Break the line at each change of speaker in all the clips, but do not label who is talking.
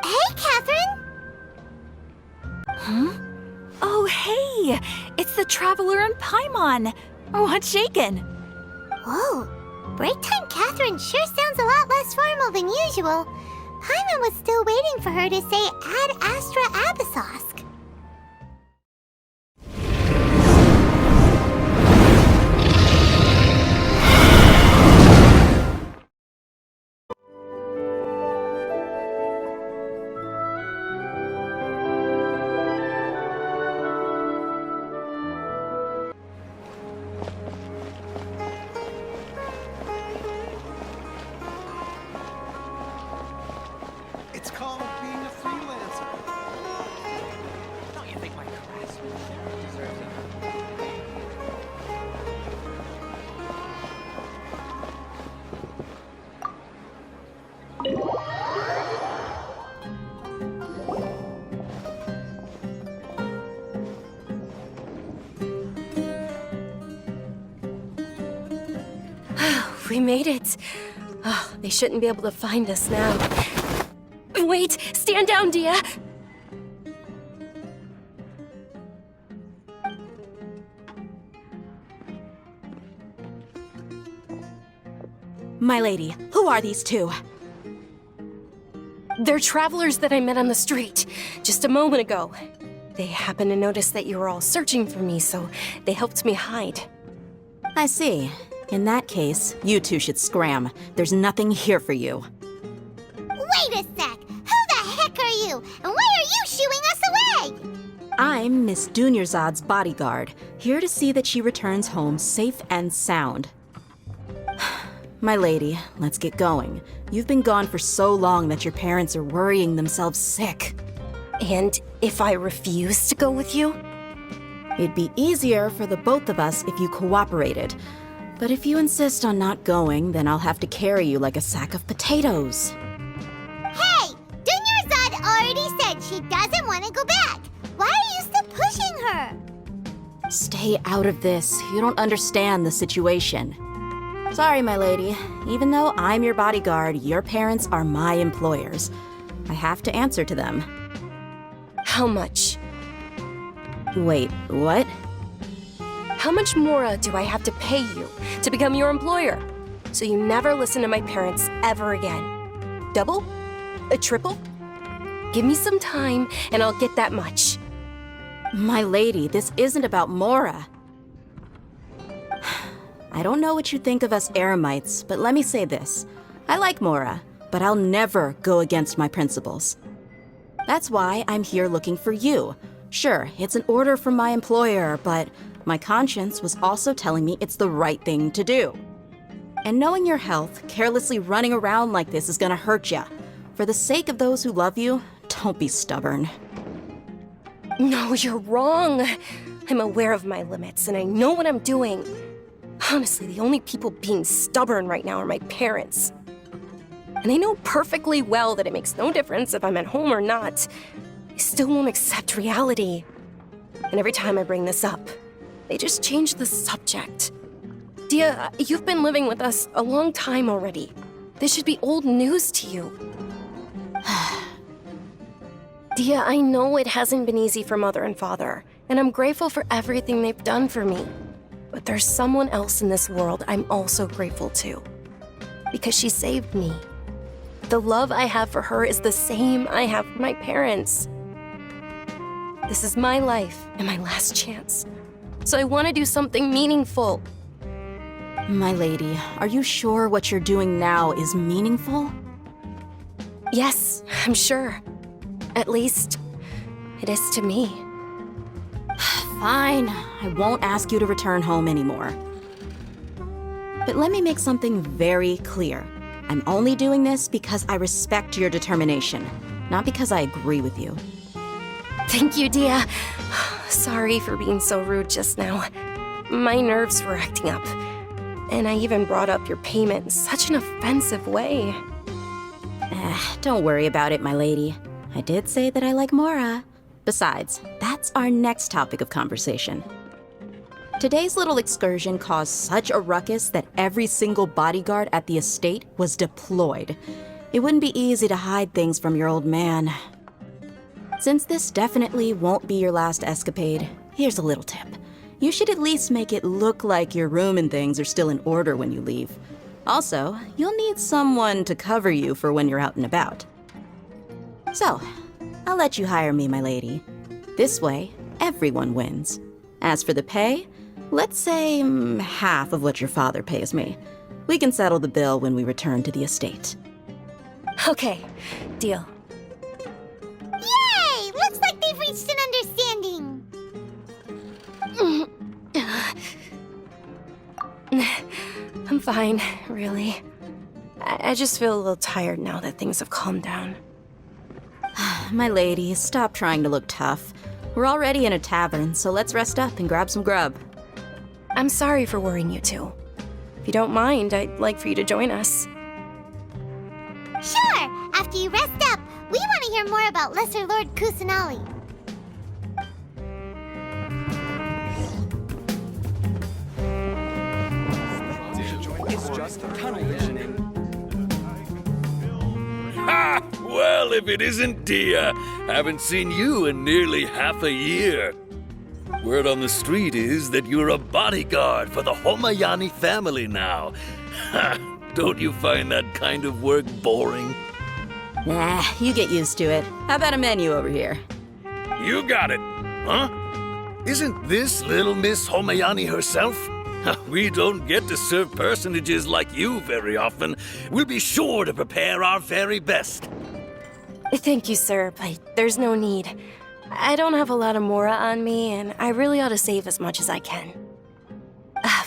Hey, Katherine!
Huh? Oh, hey! It's the Traveler and Paimon! Oh, what's shaken?
Whoa, break time Katherine sure sounds a lot less formal than usual. Paimon was still waiting for her to say Ad Astra Abyssosque.
It's called being a freelancer.
Don't you think my craftsmanship deserves
We made it. Oh, they shouldn't be able to find us now. Wait! Stand down, Dehya!
My lady, who are these two?
They're travelers that I met on the street just a moment ago. They happened to notice that you were all searching for me, so they helped me hide.
I see. In that case, you two should scram. There's nothing here for you.
Wait a sec! Who the heck are you? And why are you shooing us away?
I'm Miss Dunyarzad's bodyguard, here to see that she returns home safe and sound. My lady, let's get going. You've been gone for so long that your parents are worrying themselves sick.
And if I refuse to go with you?
It'd be easier for the both of us if you cooperated. But if you insist on not going, then I'll have to carry you like a sack of potatoes.
Hey! Dunyarzad already said she doesn't want to go back. Why are you still pushing her?
Stay out of this. You don't understand the situation. Sorry, my lady. Even though I'm your bodyguard, your parents are my employers. I have to answer to them.
How much?
Wait, what?
How much more do I have to pay you to become your employer? So you never listen to my parents ever again. Double? A triple? Give me some time and I'll get that much.
My lady, this isn't about Mora. I don't know what you think of us Eremites, but let me say this. I like Mora, but I'll never go against my principles. That's why I'm here looking for you. Sure, it's an order from my employer, but my conscience was also telling me it's the right thing to do. And knowing your health, carelessly running around like this is gonna hurt ya. For the sake of those who love you, don't be stubborn.
No, you're wrong. I'm aware of my limits and I know what I'm doing. Honestly, the only people being stubborn right now are my parents. And I know perfectly well that it makes no difference if I'm at home or not. They still won't accept reality. And every time I bring this up, they just change the subject. Dehya, you've been living with us a long time already. This should be old news to you. Dehya, I know it hasn't been easy for Mother and Father, and I'm grateful for everything they've done for me. But there's someone else in this world I'm also grateful to. Because she saved me. The love I have for her is the same I have for my parents. This is my life and my last chance. So I want to do something meaningful.
My lady, are you sure what you're doing now is meaningful?
Yes, I'm sure. At least, it is to me.
Fine, I won't ask you to return home anymore. But let me make something very clear. I'm only doing this because I respect your determination, not because I agree with you.
Thank you, Dehya. Sorry for being so rude just now. My nerves were acting up. And I even brought up your payment in such an offensive way.
Don't worry about it, my lady. I did say that I like Mora. Besides, that's our next topic of conversation. Today's little excursion caused such a ruckus that every single bodyguard at the estate was deployed. It wouldn't be easy to hide things from your old man. Since this definitely won't be your last escapade, here's a little tip. You should at least make it look like your room and things are still in order when you leave. Also, you'll need someone to cover you for when you're out and about. So, I'll let you hire me, my lady. This way, everyone wins. As for the pay, let's say half of what your father pays me. We can settle the bill when we return to the estate.
Okay, deal.
Yay! Looks like they've reached an understanding.
I'm fine, really. I just feel a little tired now that things have calmed down.
My lady, stop trying to look tough. We're already in a tavern, so let's rest up and grab some grub.
I'm sorry for worrying you two. If you don't mind, I'd like for you to join us.
Sure! After you rest up, we want to hear more about Lesser Lord Kusanali.
It's just tunnel visioning.
Ha! Well, if it isn't Dehya, haven't seen you in nearly half a year. Word on the street is that you're a bodyguard for the Homayani family now. Ha! Don't you find that kind of work boring?
Nah, you get used to it. How about a menu over here?
You got it, huh? Isn't this little Miss Homayani herself? We don't get to serve personages like you very often. We'll be sure to prepare our very best.
Thank you, sir, but there's no need. I don't have a lot of Mora on me, and I really ought to save as much as I can.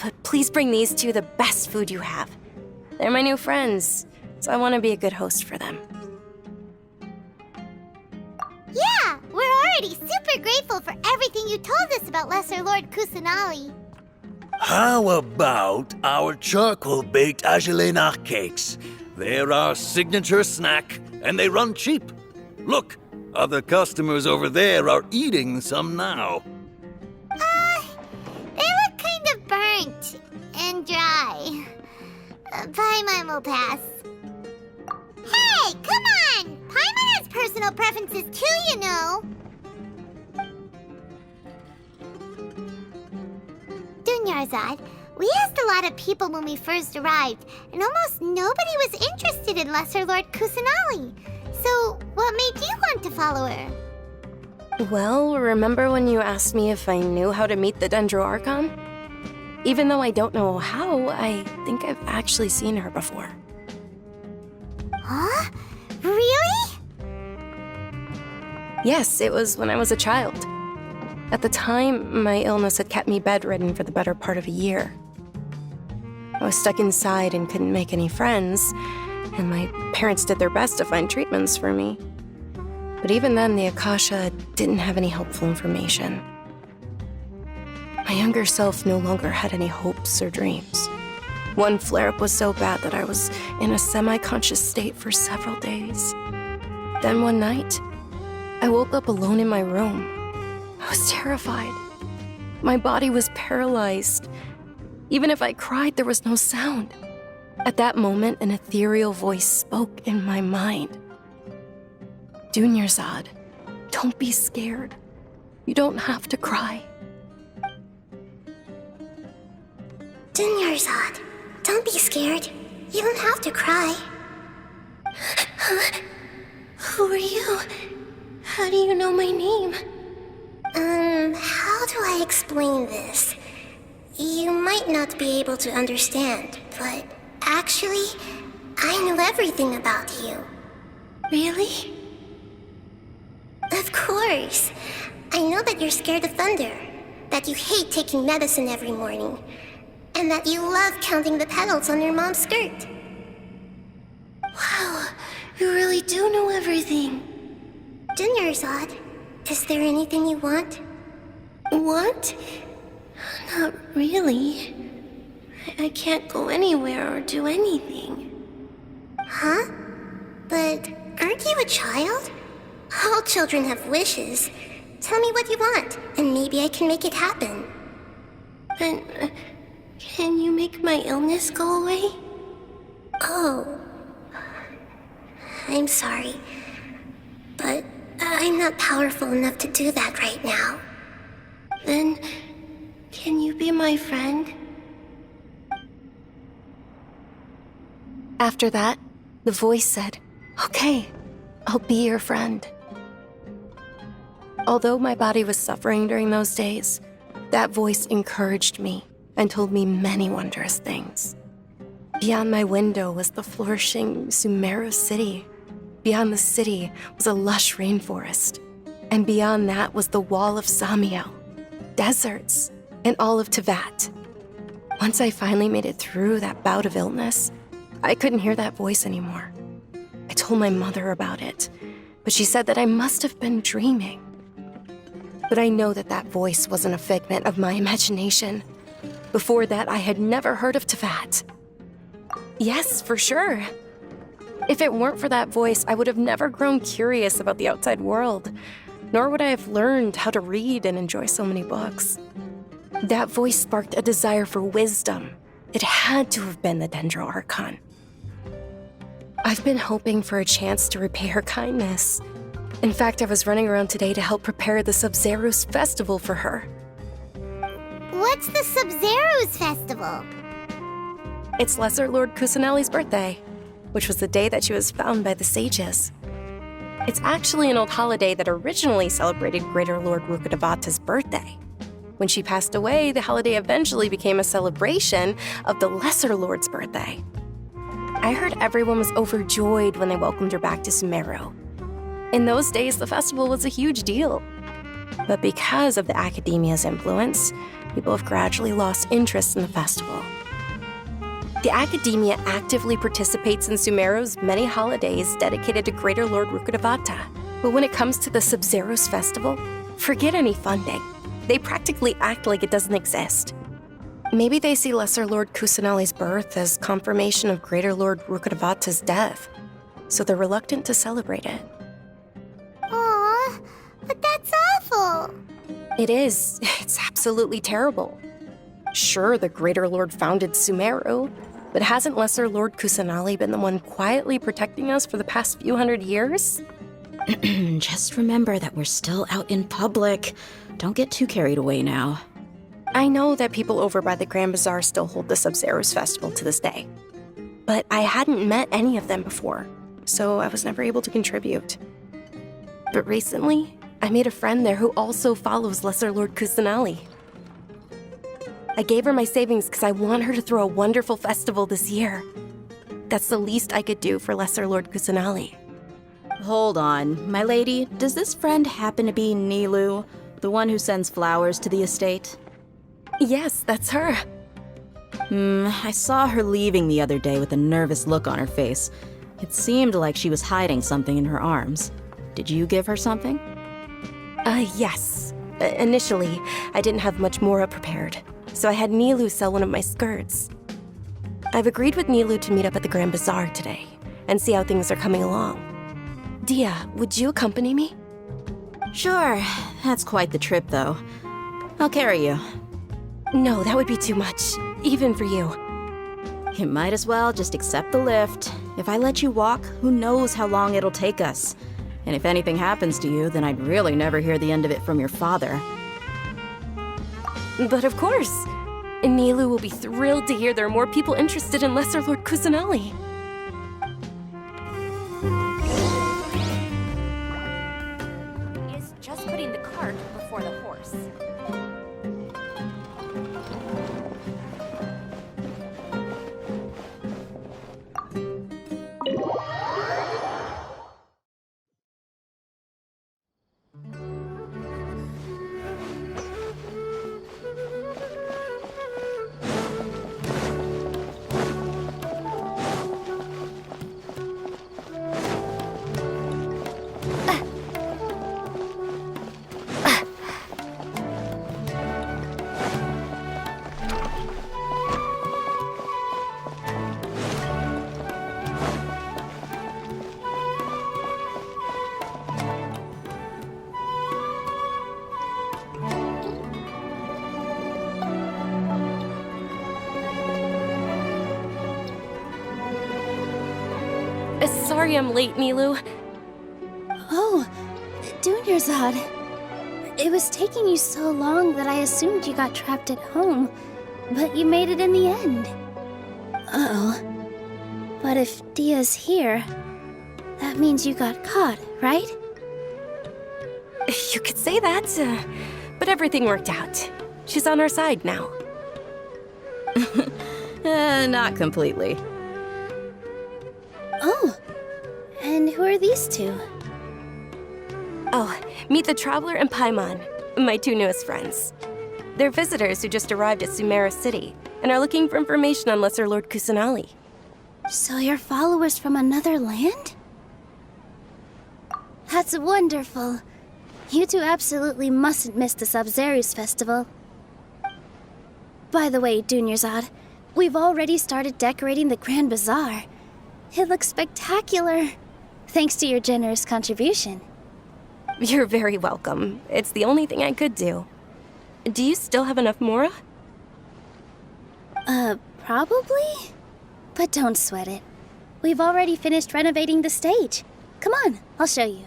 But please bring these two the best food you have. They're my new friends, so I want to be a good host for them.
Yeah, we're already super grateful for everything you told us about Lesser Lord Kusanali.
How about our charcoal-baked Agelenach cakes? They're our signature snack, and they run cheap. Look, other customers over there are eating some now.
They look kind of burnt and dry. Paimon will pass. Hey, come on! Paimon has personal preferences too, you know. Dunyarzad, we asked a lot of people when we first arrived, and almost nobody was interested in Lesser Lord Kusanali. So, what made you want to follow her?
Well, remember when you asked me if I knew how to meet the Dendro Archon? Even though I don't know how, I think I've actually seen her before.
Huh? Really?
Yes, it was when I was a child. At the time, my illness had kept me bedridden for the better part of a year. I was stuck inside and couldn't make any friends, and my parents did their best to find treatments for me. But even then, the Akasha didn't have any helpful information. My younger self no longer had any hopes or dreams. One flare-up was so bad that I was in a semi-conscious state for several days. Then one night, I woke up alone in my room. I was terrified. My body was paralyzed. Even if I cried, there was no sound. At that moment, an ethereal voice spoke in my mind. Dunyarzad, don't be scared. You don't have to cry.
Dunyarzad, don't be scared. You don't have to cry. Who are you? How do you know my name? How do I explain this? You might not be able to understand, but actually, I know everything about you. Really? Of course. I know that you're scared of thunder, that you hate taking medicine every morning, and that you love counting the petals on your mom's skirt. Wow, you really do know everything. Dunyarzad, is there anything you want? Want? Not really. I can't go anywhere or do anything. Huh? But aren't you a child? All children have wishes. Tell me what you want, and maybe I can make it happen. Then, can you make my illness go away? Oh. I'm sorry. But I'm not powerful enough to do that right now. Then, can you be my friend?
After that, the voice said, "Okay, I'll be your friend." Although my body was suffering during those days, that voice encouraged me and told me many wondrous things. Beyond my window was the flourishing Sumeru city. Beyond the city was a lush rainforest. And beyond that was the wall of Samiel, deserts, and all of Teyvat. Once I finally made it through that bout of illness, I couldn't hear that voice anymore. I told my mother about it, but she said that I must have been dreaming. But I know that that voice wasn't a figment of my imagination. Before that, I had never heard of Teyvat. Yes, for sure. If it weren't for that voice, I would have never grown curious about the outside world, nor would I have learned how to read and enjoy so many books. That voice sparked a desire for wisdom. It had to have been the Dendro Archon. I've been hoping for a chance to repay her kindness. In fact, I was running around today to help prepare the Sub-Zero's festival for her.
What's the Sub-Zero's festival?
It's Lesser Lord Kusanali's birthday, which was the day that she was found by the sages. It's actually an old holiday that originally celebrated Greater Lord Rukkhadevata's birthday. When she passed away, the holiday eventually became a celebration of the Lesser Lord's birthday. I heard everyone was overjoyed when they welcomed her back to Sumeru. In those days, the festival was a huge deal. But because of the academia's influence, people have gradually lost interest in the festival. The academia actively participates in Sumeru's many holidays dedicated to Greater Lord Rukkhadevata. But when it comes to the Sub-Zero's festival, forget any funding. They practically act like it doesn't exist. Maybe they see Lesser Lord Kusanali's birth as confirmation of Greater Lord Rukkhadevata's death, so they're reluctant to celebrate it.
Aw, but that's awful.
It is. It's absolutely terrible. Sure, the Greater Lord founded Sumeru, but hasn't Lesser Lord Kusanali been the one quietly protecting us for the past few hundred years?
Just remember that we're still out in public. Don't get too carried away now.
I know that people over by the Grand Bazaar still hold the Sub-Zero's festival to this day. But I hadn't met any of them before, so I was never able to contribute. But recently, I made a friend there who also follows Lesser Lord Kusanali. I gave her my savings because I want her to throw a wonderful festival this year. That's the least I could do for Lesser Lord Kusanali.
Hold on, my lady. Does this friend happen to be Nilou, the one who sends flowers to the estate?
Yes, that's her.
I saw her leaving the other day with a nervous look on her face. It seemed like she was hiding something in her arms. Did you give her something?
Yes. Initially, I didn't have much more prepared, so I had Nilou sell one of my skirts. I've agreed with Nilou to meet up at the Grand Bazaar today and see how things are coming along. Dehya, would you accompany me?
Sure. That's quite the trip, though. I'll carry you.
No, that would be too much, even for you.
You might as well just accept the lift. If I let you walk, who knows how long it'll take us. And if anything happens to you, then I'd really never hear the end of it from your father.
But of course. Nilou will be thrilled to hear there are more people interested in Lesser Lord Kusanali.
Is just putting the cart before the horse.
Sorry I'm late, Nilou.
Oh, Dunyarzad. It was taking you so long that I assumed you got trapped at home, but you made it in the end. Uh-oh. But if Dehya's here, that means you got caught, right?
You could say that, but everything worked out. She's on our side now.
Not completely.
Oh, and who are these two?
Oh, meet the Traveler and Paimon, my two newest friends. They're visitors who just arrived at Sumeru City and are looking for information on Lesser Lord Kusanali.
So you're followers from another land? That's wonderful. You two absolutely mustn't miss the Sabzeruz festival. By the way, Dunyarzad, we've already started decorating the Grand Bazaar. It looks spectacular, thanks to your generous contribution.
You're very welcome. It's the only thing I could do. Do you still have enough Mora?
Probably? But don't sweat it. We've already finished renovating the stage. Come on, I'll show you.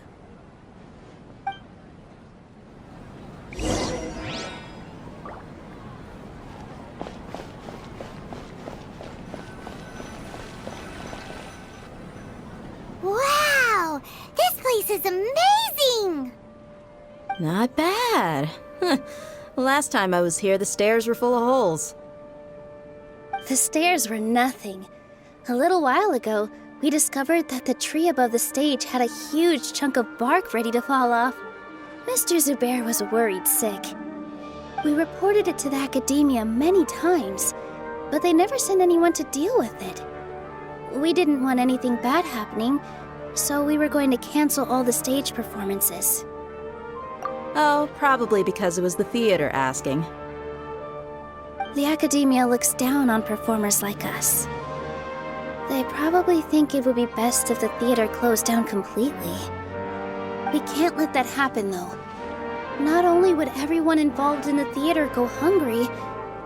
Wow! This place is amazing!
Not bad. Last time I was here, the stairs were full of holes.
The stairs were nothing. A little while ago, we discovered that the tree above the stage had a huge chunk of bark ready to fall off. Mr. Zubair was worried sick. We reported it to the academia many times, but they never sent anyone to deal with it. We didn't want anything bad happening, so we were going to cancel all the stage performances.
Oh, probably because it was the theater asking.
The academia looks down on performers like us. They probably think it would be best if the theater closed down completely. We can't let that happen, though. Not only would everyone involved in the theater go hungry,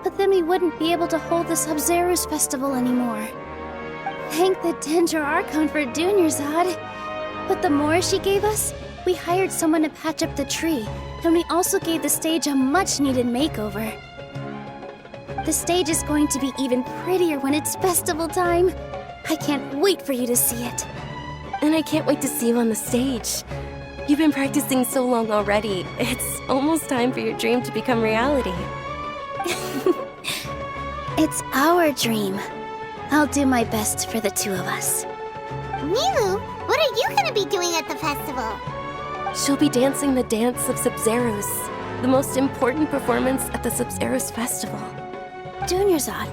but then we wouldn't be able to hold the Sabzeruz festival anymore. Thank the Dendro Archon for Dunyarzad. With the more she gave us, we hired someone to patch up the tree, and we also gave the stage a much-needed makeover. The stage is going to be even prettier when it's festival time. I can't wait for you to see it.
And I can't wait to see you on the stage. You've been practicing so long already. It's almost time for your dream to become reality.
It's our dream. I'll do my best for the two of us.
Nilou, what are you gonna be doing at the festival?
She'll be dancing the dance of Sabzeruz, the most important performance at the Sabzeruz festival.
Dunyarzad,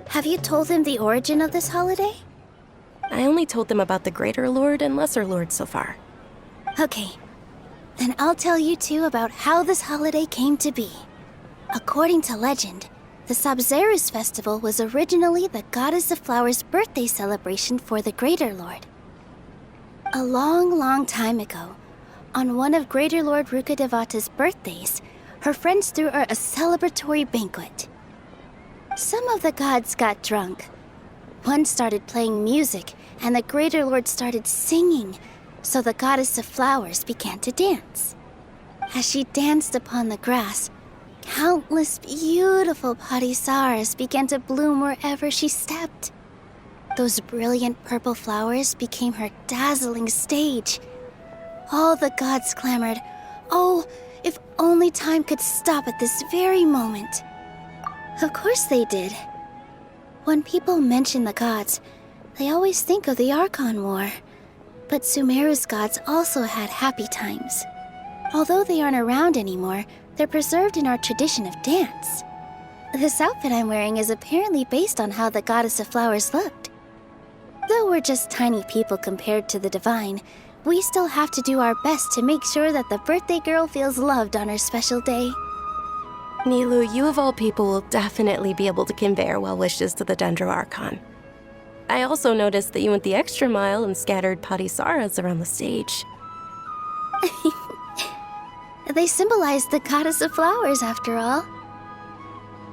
have you told them the origin of this holiday?
I only told them about the Greater Lord and Lesser Lord so far.
Okay, then I'll tell you two about how this holiday came to be. According to legend, the Sabzeruz festival was originally the Goddess of Flowers' birthday celebration for the Greater Lord. A long, long time ago, on one of Greater Lord Rukkhadevata's birthdays, her friends threw her a celebratory banquet. Some of the gods got drunk. One started playing music, and the Greater Lord started singing, so the Goddess of Flowers began to dance. As she danced upon the grass, countless beautiful padisaras began to bloom wherever she stepped. Those brilliant purple flowers became her dazzling stage. All the gods clamored, "Oh, if only time could stop at this very moment." Of course they did. When people mention the gods, they always think of the Archon War. But Sumeru's gods also had happy times. Although they aren't around anymore, they're preserved in our tradition of dance. This outfit I'm wearing is apparently based on how the Goddess of Flowers looked. Though we're just tiny people compared to the Divine, we still have to do our best to make sure that the birthday girl feels loved on her special day.
Nilou, you of all people will definitely be able to convey our well wishes to the Dendro Archon. I also noticed that you went the extra mile and scattered padisaras around the stage.
They symbolize the Goddess of Flowers, after all.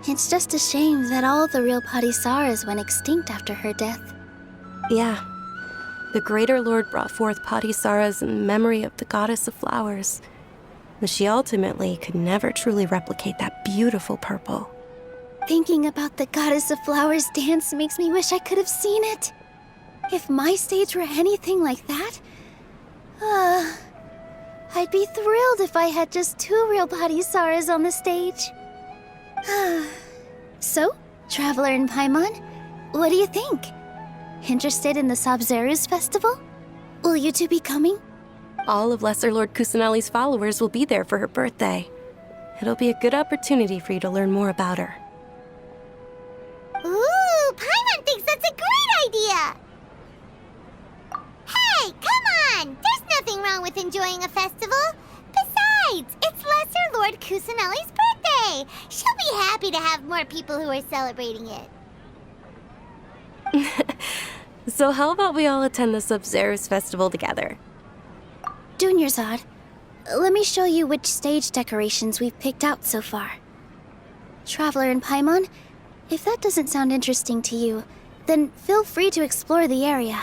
It's just a shame that all the real padisaras went extinct after her death.
Yeah. The Greater Lord brought forth Patisaras in memory of the goddess of flowers, but she ultimately could never truly replicate that beautiful purple.
Thinking about the Goddess of Flowers dance makes me wish I could have seen it. If my stage were anything like that, I'd be thrilled if I had just 2 real Patisaras on the stage. So, Traveler and Paimon, what do you think? Interested in the Sabzeruz festival? Will you two be coming?
All of Lesser Lord Kusanali's followers will be there for her birthday. It'll be a good opportunity for you to learn more about her.
Ooh, Paimon thinks that's a great idea! Hey, come on! There's nothing wrong with enjoying a festival. Besides, it's Lesser Lord Kusanali's birthday. She'll be happy to have more people who are celebrating it.
So how about we all attend the Sabzeruz festival together?
Dunyarzad, let me show you which stage decorations we've picked out so far. Traveler and Paimon, if that doesn't sound interesting to you, then feel free to explore the area.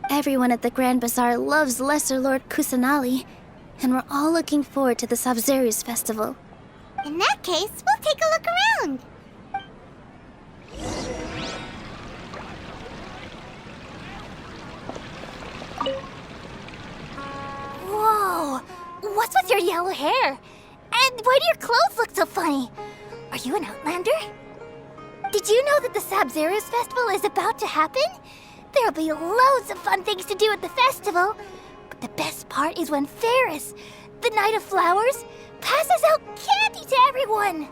Everyone at the Grand Bazaar loves Lesser Lord Kusanali, and we're all looking forward to the Sabzeruz festival.
In that case, we'll take a look around. Whoa! What's with your yellow hair? And why do your clothes look so funny? Are you an outlander? Did you know that the Sabzeruz festival is about to happen? There'll be loads of fun things to do at the festival. But the best part is when Ferris, the Knight of Flowers, passes out candy to everyone.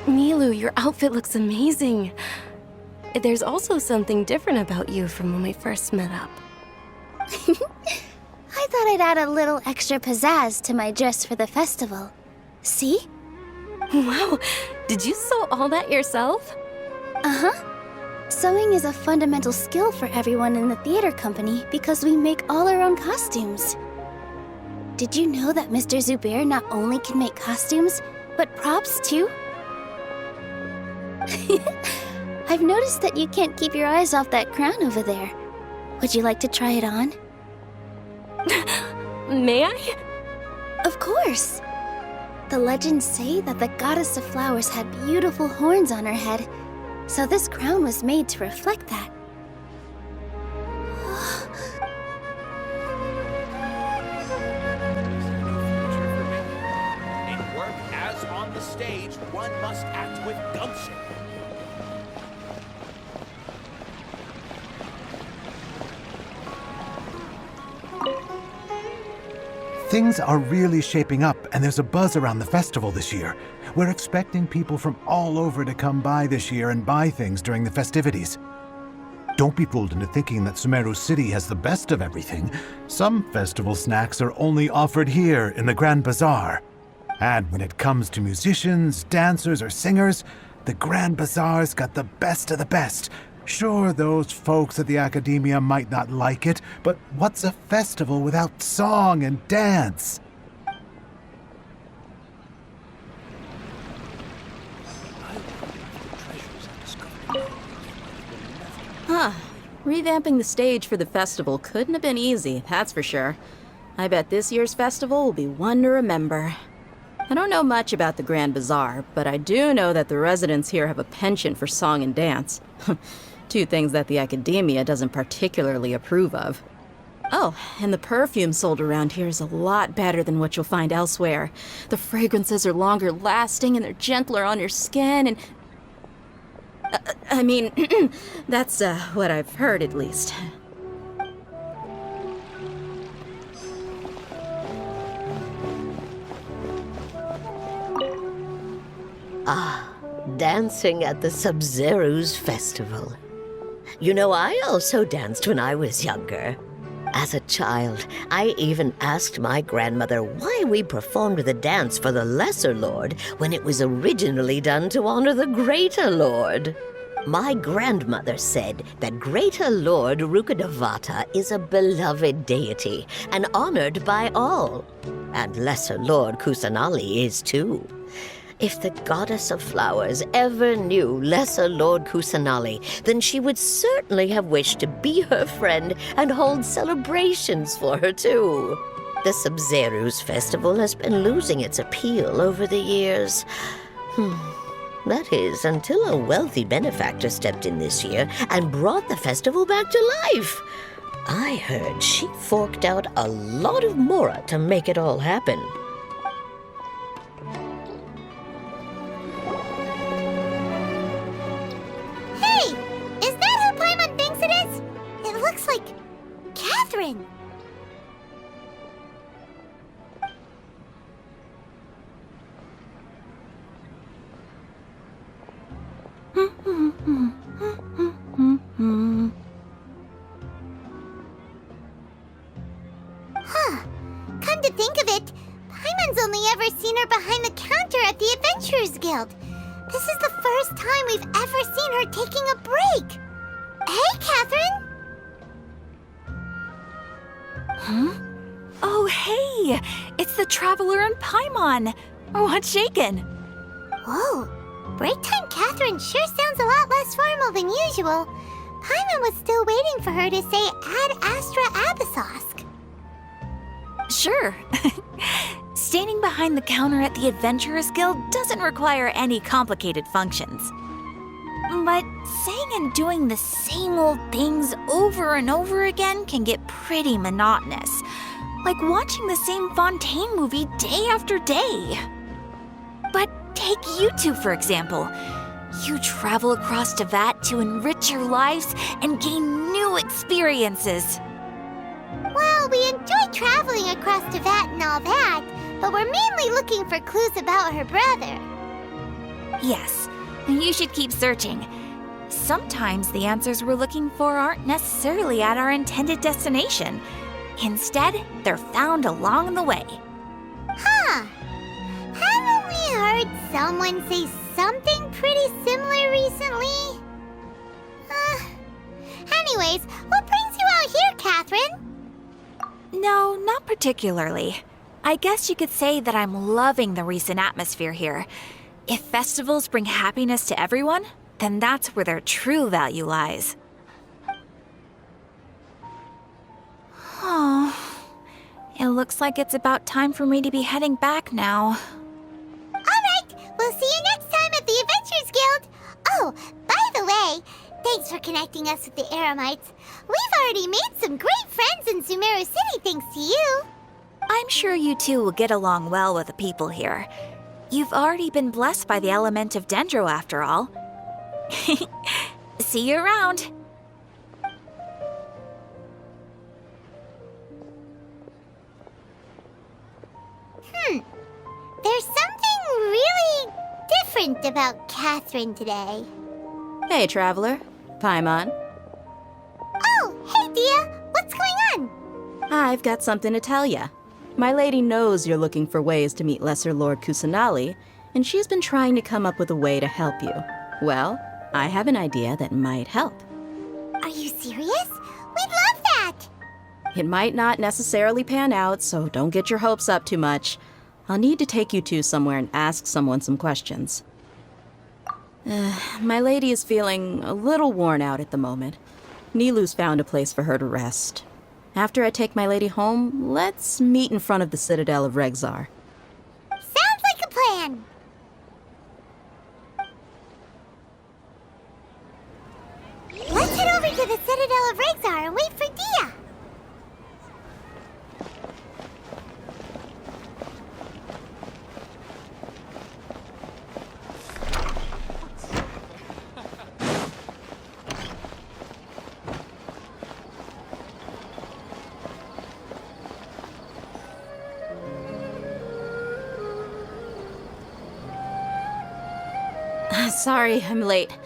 Nilou, your outfit looks amazing. There's also something different about you from when we first met up.
I thought I'd add a little extra pizzazz to my dress for the festival. See?
Wow, did you sew all that yourself?
Uh-huh. Sewing is a fundamental skill for everyone in the theater company because we make all our own costumes. Did you know that Mr. Zubair not only can make costumes, but props too? I've noticed that you can't keep your eyes off that crown over there. Would you like to try it on?
May I?
Of course! The legends say that the Goddess of Flowers had beautiful horns on her head, so this crown was made to reflect that.
In work as on the stage, one must act with gumption.
Things are really shaping up, and there's a buzz around the festival this year. We're expecting people from all over to come by this year and buy things during the festivities. Don't be fooled into thinking that Sumeru City has the best of everything. Some festival snacks are only offered here in the Grand Bazaar. And when it comes to musicians, dancers, or singers, the Grand Bazaar's got the best of the best. Sure, those folks at the Academia might not like it, but what's a festival without song and dance?
Huh. Revamping the stage for the festival couldn't have been easy, that's for sure. I bet this year's festival will be one to remember. I don't know much about the Grand Bazaar, but I do know that the residents here have a penchant for song and dance. Two things that the Academia doesn't particularly approve of. Oh, and the perfume sold around here is a lot better than what you'll find elsewhere. The fragrances are longer lasting and they're gentler on your skin and... I mean, that's what I've heard at least.
Dancing at the Sabzeruz festival. You know, I also danced when I was younger. As a child, I even asked my grandmother why we performed the dance for the Lesser Lord when it was originally done to honor the Greater Lord. My grandmother said that Greater Lord Rukkhadevata is a beloved deity and honored by all. And Lesser Lord Kusanali is too. If the goddess of flowers ever knew Lesser Lord Kusanali, then she would certainly have wished to be her friend and hold celebrations for her too. The Sumeru's festival has been losing its appeal over the years. That is, until a wealthy benefactor stepped in this year and brought the festival back to life. I heard she forked out a lot of mora to make it all happen.
Hey! Is that who Paimon thinks it is? It looks like Katherine. Come to think of it, Paimon's only ever seen her behind the counter at the Adventurers Guild. This is the first time we've ever seen her taking a break. Hey, Katherine!
Oh, hey! It's the Traveler and Paimon! What's shaken?
Whoa, break time Katherine sure sounds a lot less formal than usual. Paimon was still waiting for her to say Ad Astra Abyssosque.
Sure. Standing behind the counter at the Adventurers Guild doesn't require any complicated functions. But saying and doing the same old things over and over again can get pretty monotonous. Like watching the same Fontaine movie day after day. But take you two, for example. You travel across Teyvat to enrich your lives and gain new experiences.
Well, we enjoy traveling across Teyvat and all that, but we're mainly looking for clues about her brother.
Yes, you should keep searching. Sometimes the answers we're looking for aren't necessarily at our intended destination. Instead, they're found along the way.
Huh. Haven't we heard someone say something pretty similar recently? Anyways, what brings you out here, Katherine?
No, not particularly. I guess you could say that I'm loving the recent atmosphere here. If festivals bring happiness to everyone, then that's where their true value lies. Oh, it looks like it's about time for me to be heading back now.
Alright, we'll see you next time at the Adventurers Guild. Oh, by the way, thanks for connecting us with the Eremites. We've already made some great friends in Sumeru City thanks to you.
I'm sure you two will get along well with the people here. You've already been blessed by the element of Dendro after all. See you around.
There's something really different about Katherine today.
Hey, Traveler. Paimon.
Oh, hey, Dehya. What's going on?
I've got something to tell ya. My lady knows you're looking for ways to meet Lesser Lord Kusanali, and she's been trying to come up with a way to help you. Well, I have an idea that might help.
Are you serious? We'd love that!
It might not necessarily pan out, so don't get your hopes up too much. I'll need to take you two somewhere and ask someone some questions. My lady is feeling a little worn out at the moment. Nilou's found a place for her to rest. After I take my lady home, let's meet in front of the Citadel of Regzar.
Sounds like a plan! Let's head over to the Citadel of Regzar and wait for Dehya!
Sorry, I'm late.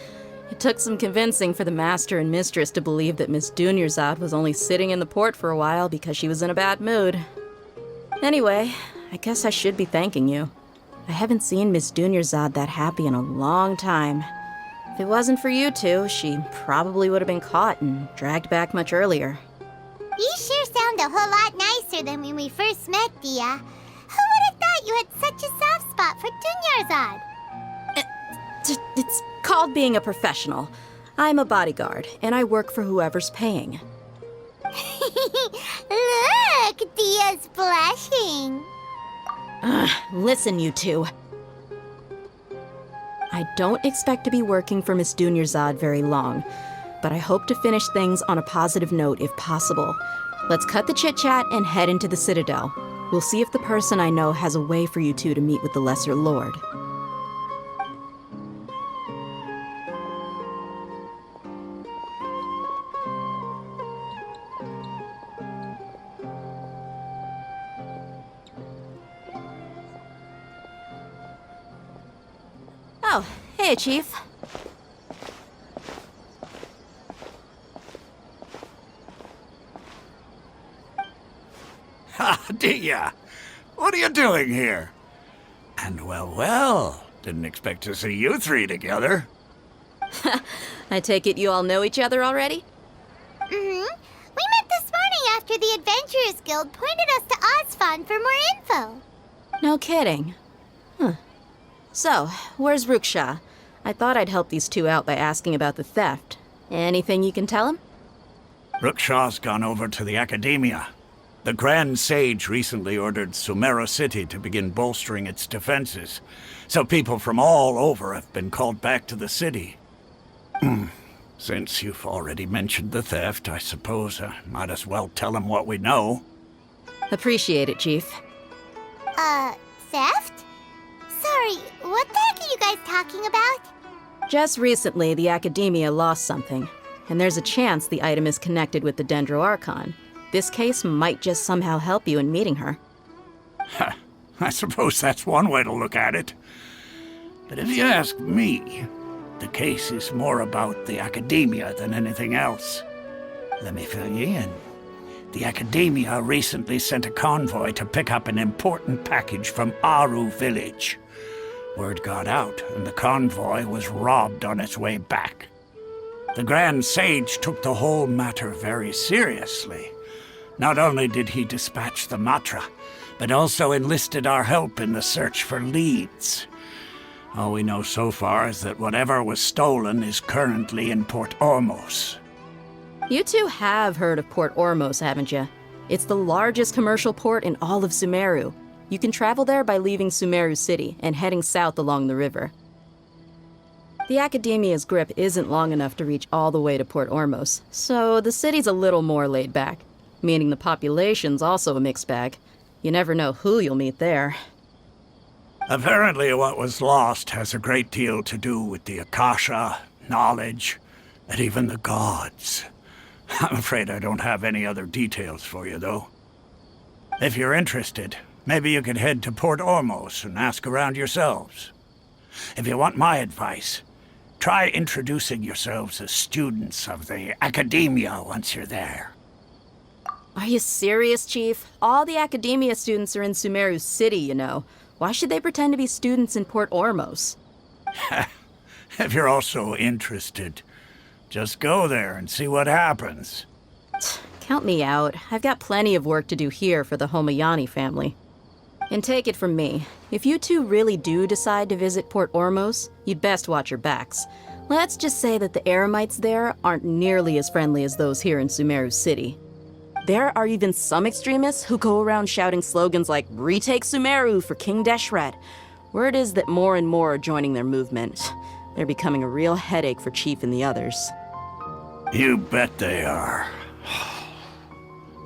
It took some convincing for the master and mistress to believe that Miss Dunyarzad was only sitting in the port for a while because she was in a bad mood. Anyway, I guess I should be thanking you. I haven't seen Miss Dunyarzad that happy in a long time. If it wasn't for you two, she probably would have been caught and dragged back much earlier.
You sure sound a whole lot nicer than when we first met, Dehya. Who would have thought you had such a soft spot for Dunyarzad?
It's called being a professional. I'm a bodyguard, and I work for whoever's paying.
Look, Dehya's blushing.
Listen, you two. I don't expect to be working for Miss Dunyarzad very long, but I hope to finish things on a positive note if possible. Let's cut the chit-chat and head into the Citadel. We'll see if the person I know has a way for you two to meet with the Lesser Lord. Oh, hey, Chief.
Ha, Dehya! What are you doing here? And well, didn't expect to see you three together.
I take it you all know each other already?
Mm-hmm. We met this morning after the Adventurers Guild pointed us to Osfon for more info.
No kidding. Huh. So, where's Ruksha? I thought I'd help these two out by asking about the theft. Anything you can tell him?
Ruksha's gone over to the Academia. The Grand Sage recently ordered Sumeru City to begin bolstering its defenses, so people from all over have been called back to the city. Since you've already mentioned the theft, I suppose I might as well tell him what we know.
Appreciate it, Chief.
Theft? Sorry, what the heck are you guys talking about?
Just recently, the Academia lost something, and there's a chance the item is connected with the Dendro Archon. This case might just somehow help you in meeting her.
I suppose that's one way to look at it. But if you ask me, the case is more about the Academia than anything else. Let me fill you in. The Academia recently sent a convoy to pick up an important package from Aru village. Word got out, and the convoy was robbed on its way back. The Grand Sage took the whole matter very seriously. Not only did he dispatch the Matra, but also enlisted our help in the search for leads. All we know so far is that whatever was stolen is currently in Port Ormos.
You two have heard of Port Ormos, haven't you? It's the largest commercial port in all of Sumeru. You can travel there by leaving Sumeru City and heading south along the river. The Academia's grip isn't long enough to reach all the way to Port Ormos, so the city's a little more laid back, meaning the population's also a mixed bag. You never know who you'll meet there.
Apparently what was lost has a great deal to do with the Akasha, knowledge, and even the gods. I'm afraid I don't have any other details for you, though. If you're interested, maybe you could head to Port Ormos and ask around yourselves. If you want my advice, try introducing yourselves as students of the Academia once you're there.
Are you serious, Chief? All the Academia students are in Sumeru City, you know. Why should they pretend to be students in Port Ormos?
If you're also interested, just go there and see what happens.
Count me out. I've got plenty of work to do here for the Homayani family. And take it from me, if you two really do decide to visit Port Ormos, you'd best watch your backs. Let's just say that the Eremites there aren't nearly as friendly as those here in Sumeru City. There are even some extremists who go around shouting slogans like, "Retake Sumeru for King Deshret." Word is that more and more are joining their movement. They're becoming a real headache for Chief and the others.
You bet they are.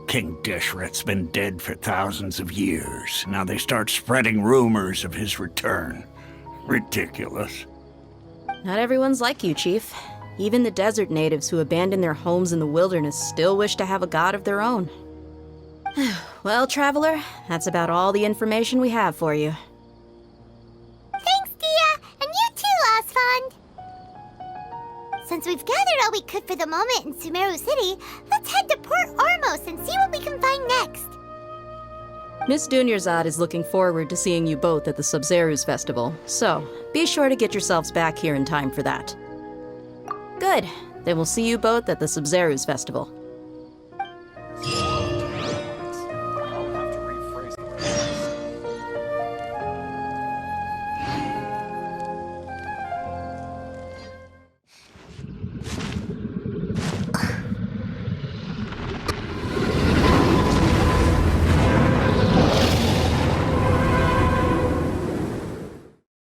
King Deshret's been dead for thousands of years. Now they start spreading rumors of his return. Ridiculous.
Not everyone's like you, Chief. Even the desert natives who abandoned their homes in the wilderness still wish to have a god of their own. Well, Traveler, that's about all the information we have for you.
Thanks, Dehya, and you too, Osfond. Since we've gathered all we could for the moment in Sumeru City, let's head to Port Ormos and see what we can find next.
Miss Dunyarzad is looking forward to seeing you both at the Subzerus Festival, so be sure to get yourselves back here in time for that. Good. Then we'll see you both at the Sumeru's festival.